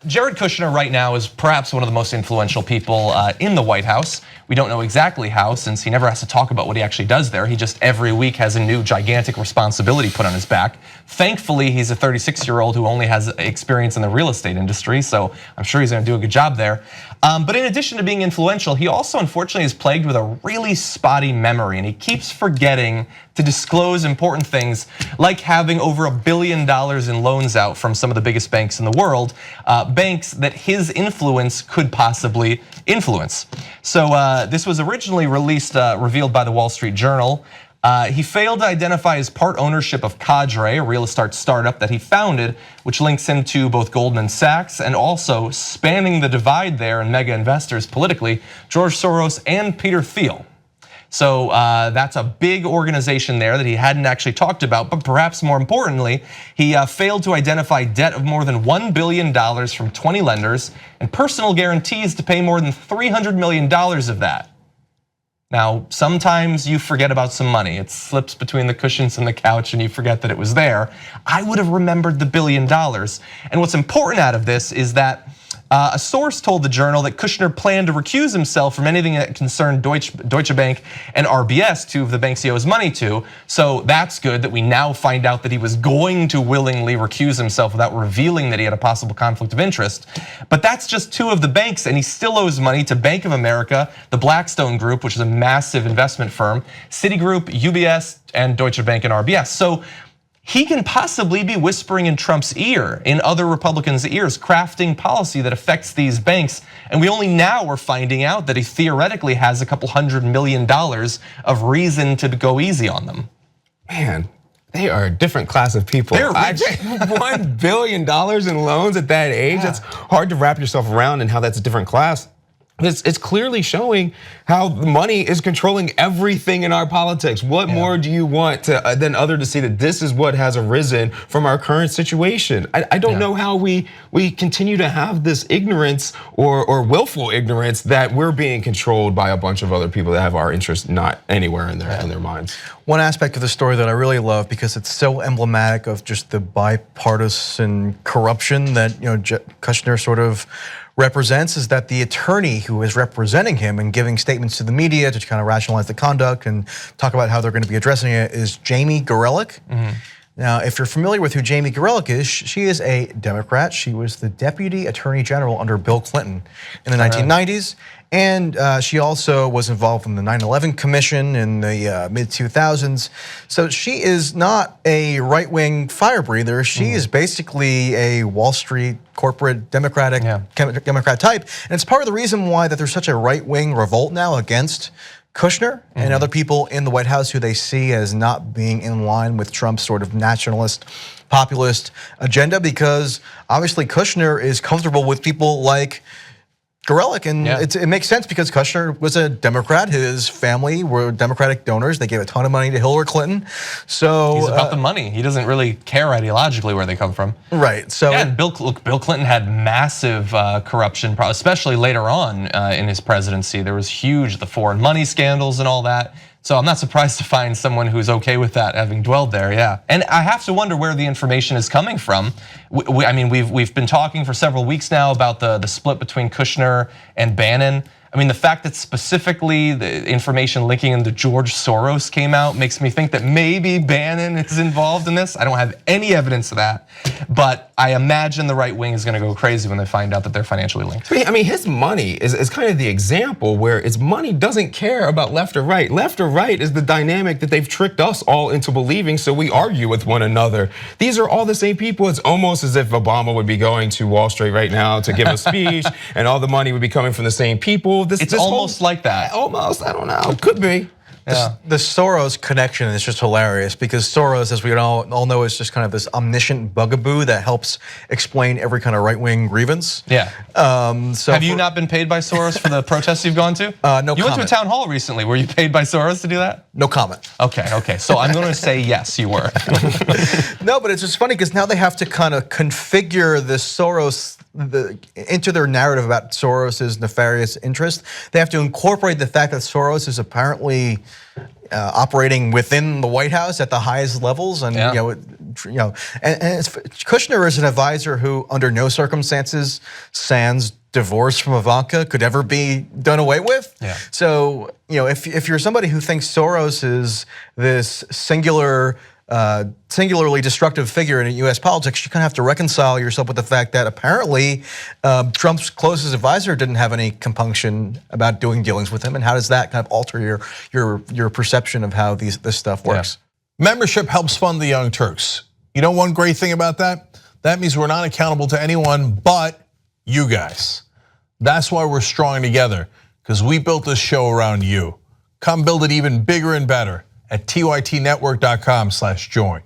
Jared Kushner right now is perhaps one of the most influential people in the White House. We don't know exactly how, since he never has to talk about what he actually does there. He just every week has a new gigantic responsibility put on his back. Thankfully, he's a 36-year-old who only has experience in the real estate industry, so I'm sure he's gonna do a good job there. But in addition to being influential, he also unfortunately is plagued with a really spotty memory, and he keeps forgetting to disclose important things like having over $1 billion in loans out from some of the biggest banks in the world, banks that his influence could possibly influence. So this was originally revealed by the Wall Street Journal. He failed to identify his part ownership of Cadre, a real estate startup that he founded, which links him to both Goldman Sachs and also spanning the divide there and mega investors politically, George Soros and Peter Thiel. So that's a big organization there that he hadn't actually talked about, but perhaps more importantly, he failed to identify debt of more than $1 billion from 20 lenders and personal guarantees to pay more than $300 million of that. Now, sometimes you forget about some money. It slips between the cushions and the couch and you forget that it was there. I would have remembered the $1 billion. And what's important out of this is that a source told the Journal that Kushner planned to recuse himself from anything that concerned Deutsche Bank and RBS, two of the banks he owes money to. So that's good that we now find out that he was going to willingly recuse himself without revealing that he had a possible conflict of interest. But that's just two of the banks, and he still owes money to Bank of America, the Blackstone Group, which is a massive investment firm, Citigroup, UBS, and Deutsche Bank and RBS. So he can possibly be whispering in Trump's ear, in other Republicans' ears, crafting policy that affects these banks. And we only now are finding out that he theoretically has a couple $100 million of reason to go easy on them. Man, they are a different class of people. They're rich. $1 billion in loans at that age, it's hard to wrap yourself around and how that's a different class. It's clearly showing how money is controlling everything in our politics. What more do you want than other to see that this is what has arisen from our current situation? I don't know how we continue to have this ignorance or willful ignorance that we're being controlled by a bunch of other people that have our interests not anywhere in their minds. One aspect of the story that I really love, because it's so emblematic of just the bipartisan corruption that Kushner sort of represents, is that the attorney who is representing him and giving statements to the media to kind of rationalize the conduct and talk about how they're going to be addressing it is Jamie Gorelick. Now, if you're familiar with who Jamie Gorelick is, she is a Democrat. She was the deputy attorney general under Bill Clinton in the 1990s. And she also was involved in the 9/11 Commission in the mid-2000s. So she is not a right-wing fire breather. She is basically a Wall Street corporate Democrat type. And it's part of the reason why that there's such a right-wing revolt now against Kushner and other people in the White House who they see as not being in line with Trump's sort of nationalist, populist agenda, because obviously Kushner is comfortable with people like Gorelick, and it makes sense because Kushner was a Democrat. His family were Democratic donors. They gave a ton of money to Hillary Clinton. So he's about the money. He doesn't really care ideologically where they come from. Right. So and Bill Clinton had massive corruption, especially later on in his presidency. There was huge, the foreign money scandals and all that. So I'm not surprised to find someone who's okay with that, having dwelled there, And I have to wonder where the information is coming from. I mean, we've been talking for several weeks now about the split between Kushner and Bannon. I mean, the fact that specifically the information linking into George Soros came out makes me think that maybe Bannon is involved in this. I don't have any evidence of that, but I imagine the right wing is gonna go crazy when they find out that they're financially linked. I mean, his money is kind of the example where his money doesn't care about left or right. Left or right is the dynamic that they've tricked us all into believing, so we argue with one another. These are all the same people. It's almost as if Obama would be going to Wall Street right now to give a speech and all the money would be coming from the same people. It's almost like that. Almost, I don't know, could be. The Soros connection is just hilarious because Soros, as we all know, is just kind of this omniscient bugaboo that helps explain every kind of right-wing grievance. So have you not been paid by Soros for the protests you've gone to? No comment. You went to a town hall recently. Were you paid by Soros to do that? No comment. Okay. So I'm going to say yes, you were. No, but it's just funny because now they have to kind of configure the Soros into their narrative about Soros's nefarious interest. They have to incorporate the fact that Soros is apparently operating within the White House at the highest levels, and And Kushner is an advisor who, under no circumstances, sans divorce from Ivanka, could ever be done away with. Yeah. So, if you're somebody who thinks Soros is this singularly destructive figure in U.S. politics, you kind of have to reconcile yourself with the fact that apparently Trump's closest advisor didn't have any compunction about doing dealings with him, and how does that kind of alter your perception of how this stuff works? Yeah. Membership helps fund the Young Turks. You know one great thing about that? That means we're not accountable to anyone but you guys. That's why we're strong together, because we built this show around you. Come build it even bigger and better at tytnetwork.com/join.